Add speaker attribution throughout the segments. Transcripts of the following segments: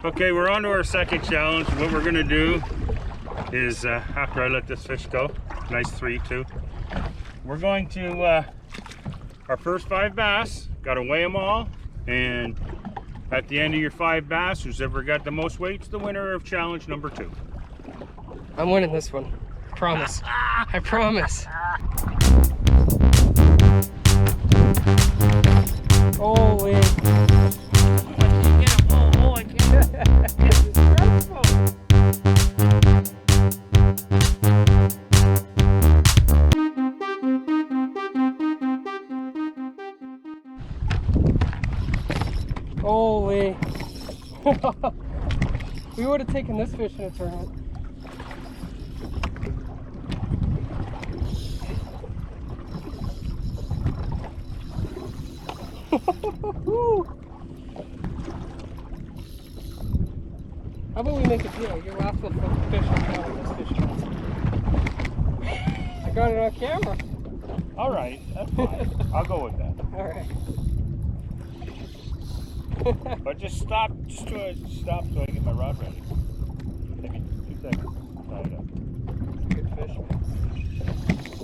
Speaker 1: Okay, we're on to our second challenge. What we're gonna do is, after I let this fish go, nice 3 too, we're going to, our first 5 bass, gotta weigh them all, and at the end of your 5 bass, who's ever got the most weight's the winner of challenge number 2.
Speaker 2: I'm winning this one. Promise. I promise. Holy.
Speaker 1: I can't get him. Oh, I can't. This is stressful.
Speaker 2: Holy. We would have taken this fish in a tournament. How about we make a deal? Your last one fucking fish on camera, this fish counts. I got it on camera.
Speaker 1: All right, that's fine. I'll go with that.
Speaker 2: All right.
Speaker 1: But just stop, stop so I get my rod ready. Take me 2 seconds. Tie it up.
Speaker 2: Good fish.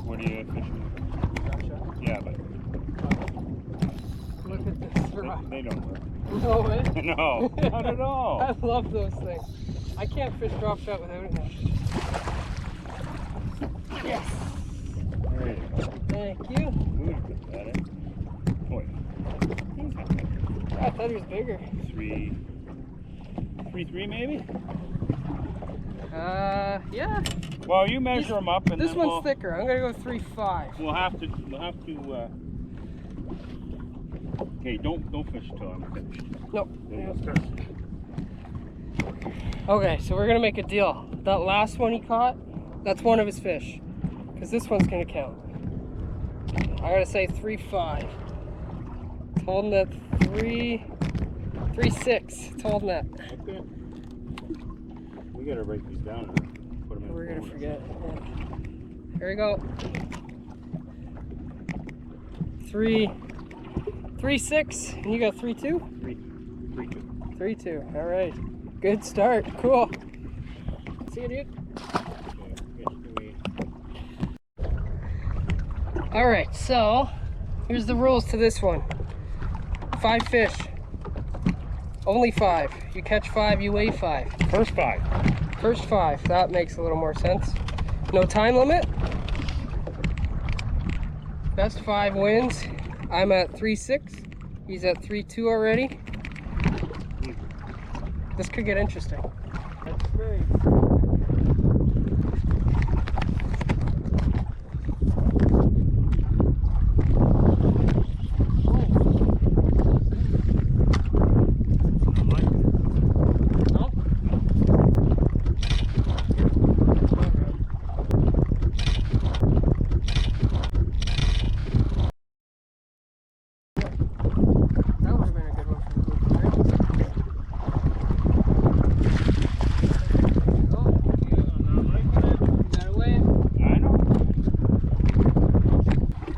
Speaker 1: What are you fishing with? Yeah, but
Speaker 2: Look at this rod.
Speaker 1: they don't work.
Speaker 2: No way.
Speaker 1: No, not at all.
Speaker 2: I love those things. I can't fish drop shot without it. Yes.
Speaker 1: There you go.
Speaker 2: Thank you.
Speaker 1: Ooh, good at it. Oh, yeah.
Speaker 2: I thought he was bigger.
Speaker 1: 3.3 maybe?
Speaker 2: Yeah.
Speaker 1: Well, you measure them up, and
Speaker 2: this
Speaker 1: then
Speaker 2: one's thicker. I'm gonna go 3.5.
Speaker 1: We'll have to. Okay, don't fish until I'm finished.
Speaker 2: Nope.
Speaker 1: Yeah.
Speaker 2: Okay, so we're gonna make a deal. That last one he caught, that's one of his fish, because this one's gonna count. I gotta say 3.5. It's holding at 3.6. It's holding that.
Speaker 1: Okay. We gotta write these down and put them in.
Speaker 2: We're gonna forget. Yeah. Here we go. 3.6, and you got 3.2?
Speaker 1: 3.2.
Speaker 2: 3.2. All right. Good start. Cool. See you, dude. All right. So here's the rules to this one. 5 fish. Only 5. You catch 5, you weigh 5.
Speaker 1: First 5.
Speaker 2: First 5. That makes a little more sense. No time limit. Best 5 wins. I'm at 3.6. He's at 3.2 already. This could get interesting.
Speaker 1: That's great.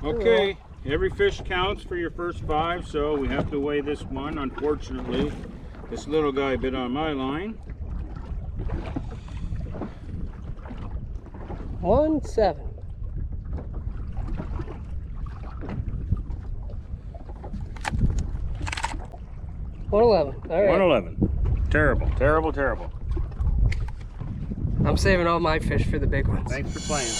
Speaker 1: Okay, every fish counts for your first 5, so we have to weigh this one. Unfortunately, this little guy bit on my line.
Speaker 2: 1.7. $1.11. All right.
Speaker 1: 1.11. Terrible, terrible, terrible.
Speaker 2: I'm saving all my fish for the big ones.
Speaker 1: Thanks for playing.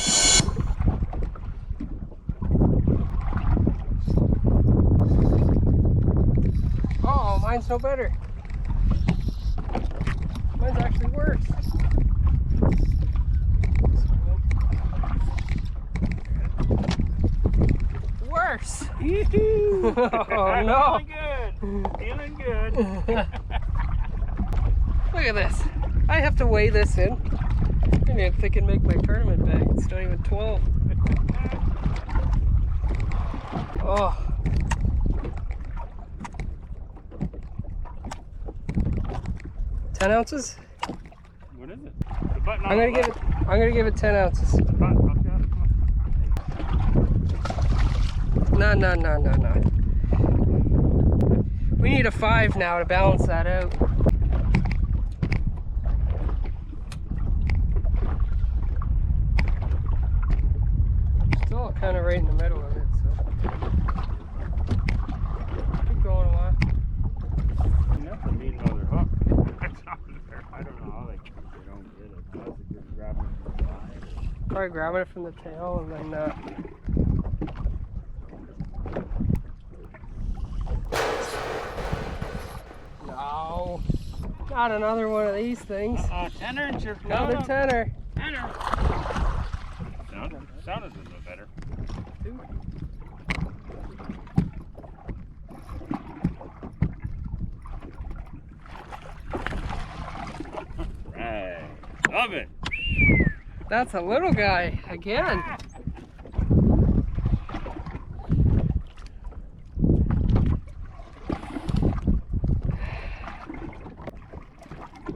Speaker 2: Oh, mine's no better. Mine's actually worse. Worse. Oh no.
Speaker 1: Feeling good.
Speaker 2: Look at this. I have to weigh this in. Maybe I'm thinking make my tournament bag. It's not even 12. Oh. $10 ounces?
Speaker 1: What is it? The button on
Speaker 2: I'm gonna give it 10 ounces.
Speaker 1: the button.
Speaker 2: No. We need a 5 now to balance that out. Probably grabbing it from the tail and then no, not another one of these things.
Speaker 1: Tenor and chip.
Speaker 2: Another tenor.
Speaker 1: Tenor. Sounded a little better. Right. Love it.
Speaker 2: That's a little guy again.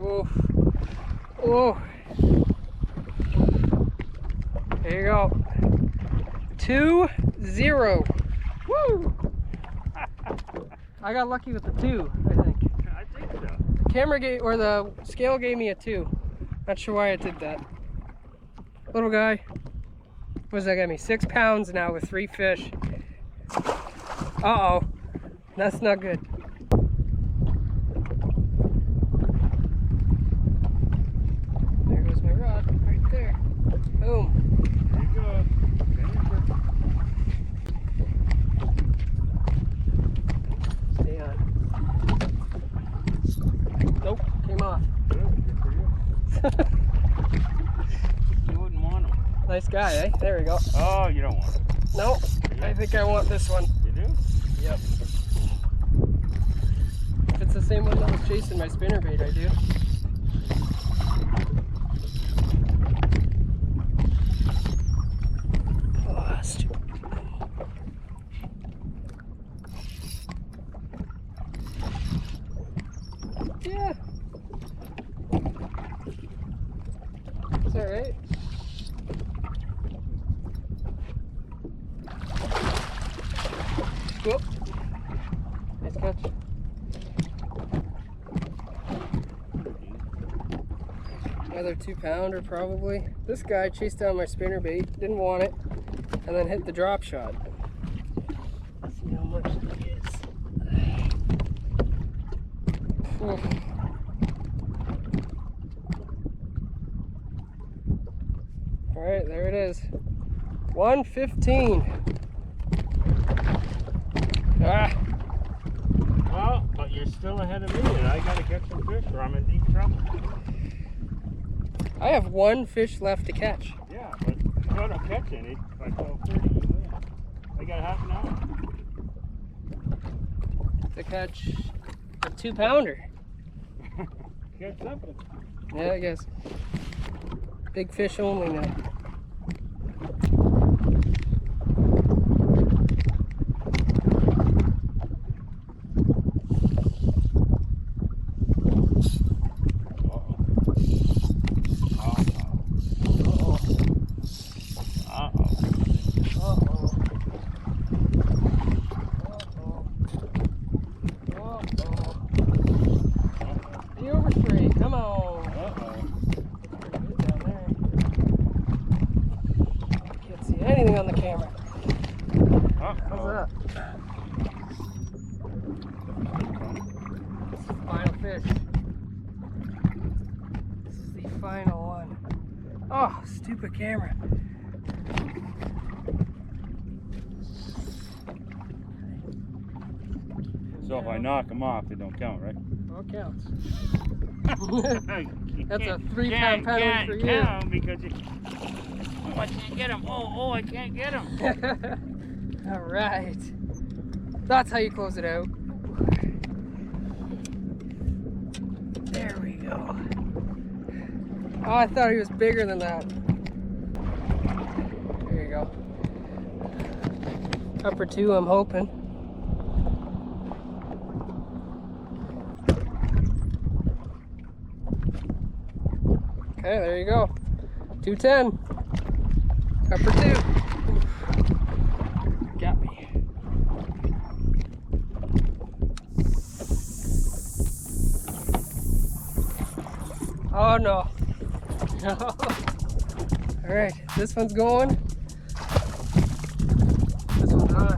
Speaker 2: Oh, oh. There you go. 2-0. Woo! I got lucky with the 2, I think.
Speaker 1: I think so.
Speaker 2: The camera gave, or the scale gave me a 2. Not sure why it did that. Little guy. What does that get me? 6 pounds now with 3 fish. Uh-oh. That's not good. There goes my rod, right there. Boom.
Speaker 1: There you go.
Speaker 2: Stay on. Nope, came off.
Speaker 1: Good for you. You wouldn't want them.
Speaker 2: Nice guy, eh? There we go.
Speaker 1: Oh, you don't want them.
Speaker 2: Nope, I think I want this one.
Speaker 1: You do?
Speaker 2: Yep. If it's the same one that was chasing my spinnerbait, I do. Oh, stupid. Yeah. Is that right? Whoop. Nice catch. Another 2-pounder probably. This guy chased down my spinnerbait, didn't want it, and then hit the drop shot. Let's see how much it is. Oof. Alright, there it is. 115. Ah.
Speaker 1: Well, but you're still ahead of me, and I gotta catch some fish, or I'm in deep trouble.
Speaker 2: I have 1 fish left to catch.
Speaker 1: Yeah, but if I don't catch any by 12:30, you win. I got half an hour.
Speaker 2: To catch a 2-pounder.
Speaker 1: Catch something.
Speaker 2: Yeah, I guess. Big fish only now. Anything on the camera. How's that? This is the final fish. This is the final one. Oh, stupid camera.
Speaker 1: So if I knock them off, they don't count, right?
Speaker 2: Well, it counts. That's a 3-pound penalty for you.
Speaker 1: Count because you... Oh, I can't get him. Oh, I can't get him.
Speaker 2: All right. That's how you close it out. There we go. Oh, I thought he was bigger than that. There you go. Upper 2, I'm hoping. Okay, there you go. 210. Upper 2. Got me. Oh no. No. All right, this one's going. This one's on.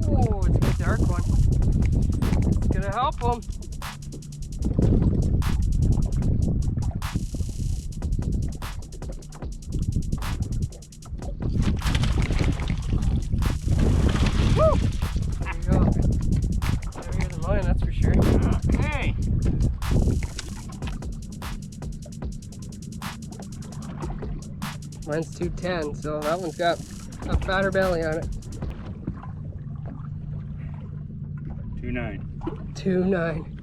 Speaker 2: Oh, it's a good dark one. It's gonna help him. mine, that's for sure.
Speaker 1: Okay.
Speaker 2: Mine's 210, so that one's got a fatter belly on it.
Speaker 1: 2.9.
Speaker 2: 2.9.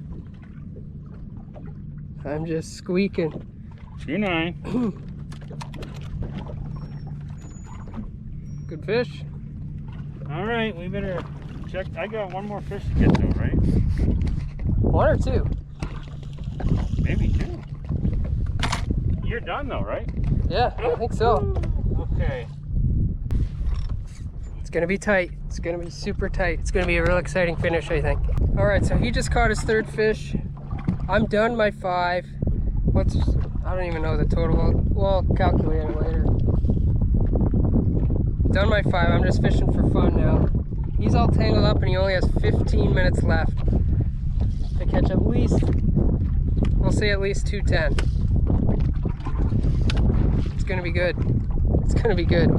Speaker 2: I'm just squeaking.
Speaker 1: 2.9.
Speaker 2: Good fish.
Speaker 1: All right, we better check. I got one more fish to get though, right?
Speaker 2: One or two?
Speaker 1: Maybe two. You're done though, right?
Speaker 2: Yeah, I think so.
Speaker 1: Okay.
Speaker 2: It's gonna be tight. It's gonna be super tight. It's gonna be a real exciting finish, I think. All right, so he just caught his third fish. I'm done my 5. I don't even know the total. We'll calculate it later. Done my 5. I'm just fishing for fun now. He's all tangled up and he only has 15 minutes left to catch at least, we'll say at least 210. It's gonna be good. It's gonna be good.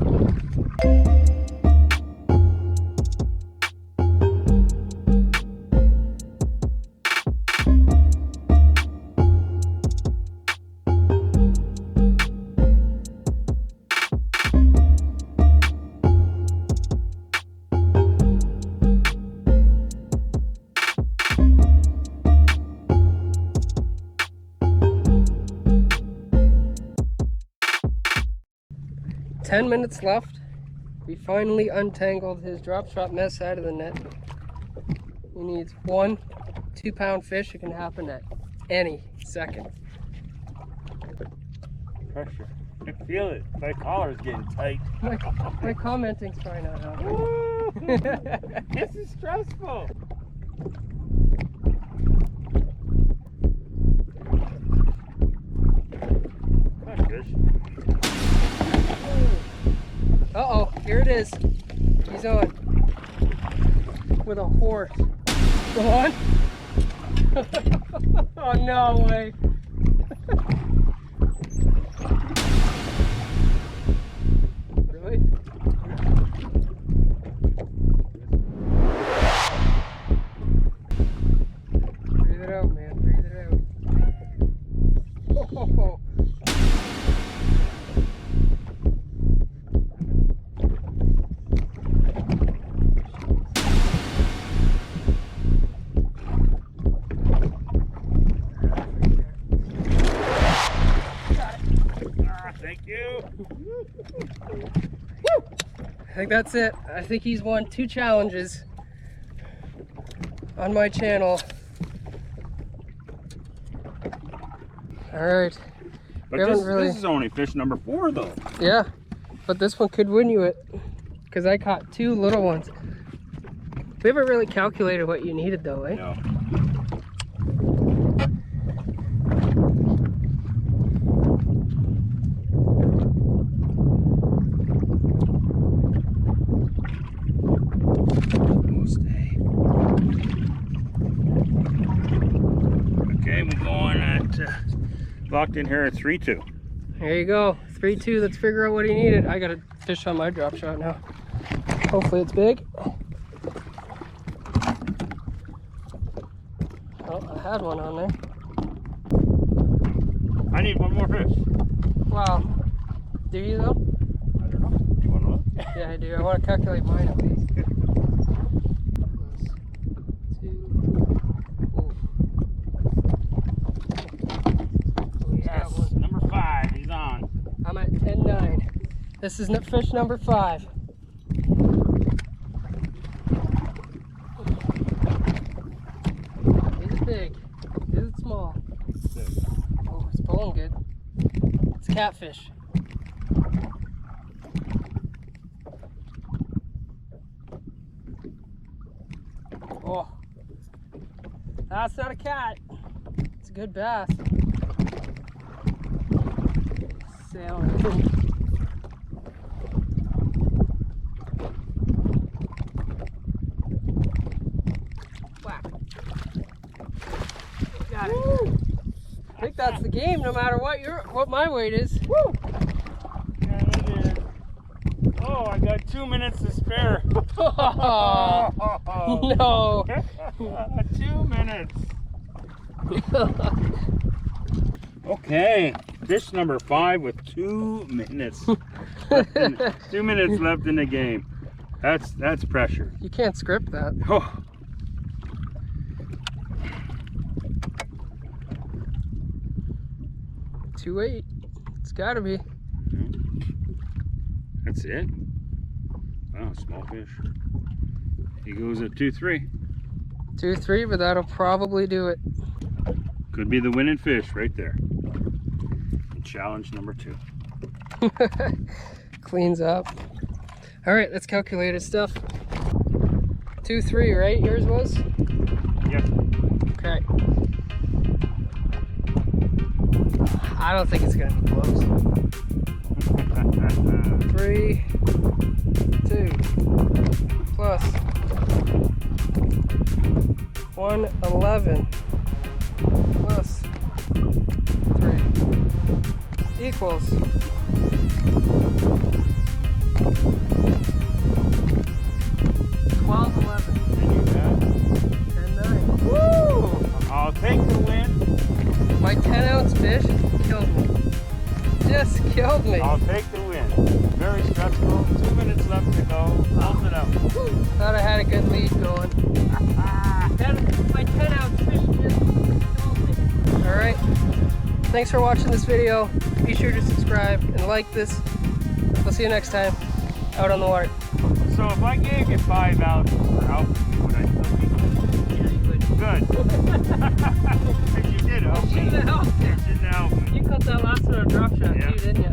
Speaker 2: Ten minutes left. We finally untangled his drop shot mess out of the net. He needs 1 2-pound fish. It can happen at any second.
Speaker 1: Pressure. I feel it. My collar's getting tight.
Speaker 2: My commenting's probably not happening.
Speaker 1: This is stressful. Hi, fish.
Speaker 2: Uh-oh, here it is. He's on. With a horse. Go on. Oh, no way. Really? Breathe it out, man. Breathe it out. Oh.
Speaker 1: Thank you.
Speaker 2: I think that's it. I think he's won 2 challenges on my channel. All right.
Speaker 1: But
Speaker 2: We haven't
Speaker 1: this is only fish number 4 though.
Speaker 2: Yeah, but this one could win you it because I caught 2 little ones. We haven't really calculated what you needed though, eh?
Speaker 1: No. Okay, we're going at locked in here at 3-2.
Speaker 2: There you go, 3-2. Let's figure out what he needed. I got a fish on my drop shot now. Hopefully it's big. Oh, I had one on there.
Speaker 1: I need one more fish.
Speaker 2: Wow. Do you though?
Speaker 1: I don't know. You want to look?
Speaker 2: Yeah, I do. I want to calculate mine at least.
Speaker 1: Yes, number 5. He's on.
Speaker 2: I'm at 10-9. This is fish number 5. Is it big? Is it small? Oh, it's pulling good. It's catfish. Oh, that's not a cat. It's a good bass. Sailing. Whack. Got it. Woo! I think that's the game, no matter what my weight is. Woo!
Speaker 1: Yeah, it is. Oh, I got 2 minutes to spare.
Speaker 2: No.
Speaker 1: 2 minutes. Okay, fish number 5 with 2 minutes. 2 minutes left in the game. That's pressure.
Speaker 2: You can't script that.
Speaker 1: Oh.
Speaker 2: $2.8. It's gotta be.
Speaker 1: That's it. Wow, small fish. He goes at 2-3.
Speaker 2: 2-3, but that'll probably do it.
Speaker 1: Could be the winning fish right there. Challenge number 2.
Speaker 2: Cleans up. All right, let's calculate his stuff. 2-3, right? Yours was?
Speaker 1: Yep.
Speaker 2: Okay. I don't think it's gonna be close. 3, 2, plus 111 plus 3 equals 1211.
Speaker 1: And you bet.
Speaker 2: 10-9.
Speaker 1: Woo! I'll take the win.
Speaker 2: My 10-ounce fish killed me. Just killed me.
Speaker 1: I'll take the win. Very stressful. 2 minutes left to go. Hold it up.
Speaker 2: Thought I had a good lead going. My 10-ounce fish just killed me. All right. Thanks for watching this video. Be sure to subscribe and like this. We'll see you next time out on the water.
Speaker 1: So if I gave you 5 ounces for helping, would I still be
Speaker 2: Yeah, you would.
Speaker 1: good? You did help me.
Speaker 2: Shouldn't have helped
Speaker 1: You
Speaker 2: it.
Speaker 1: didn't help me.
Speaker 2: You caught that last one on drop shot
Speaker 1: Yeah.
Speaker 2: too, didn't you?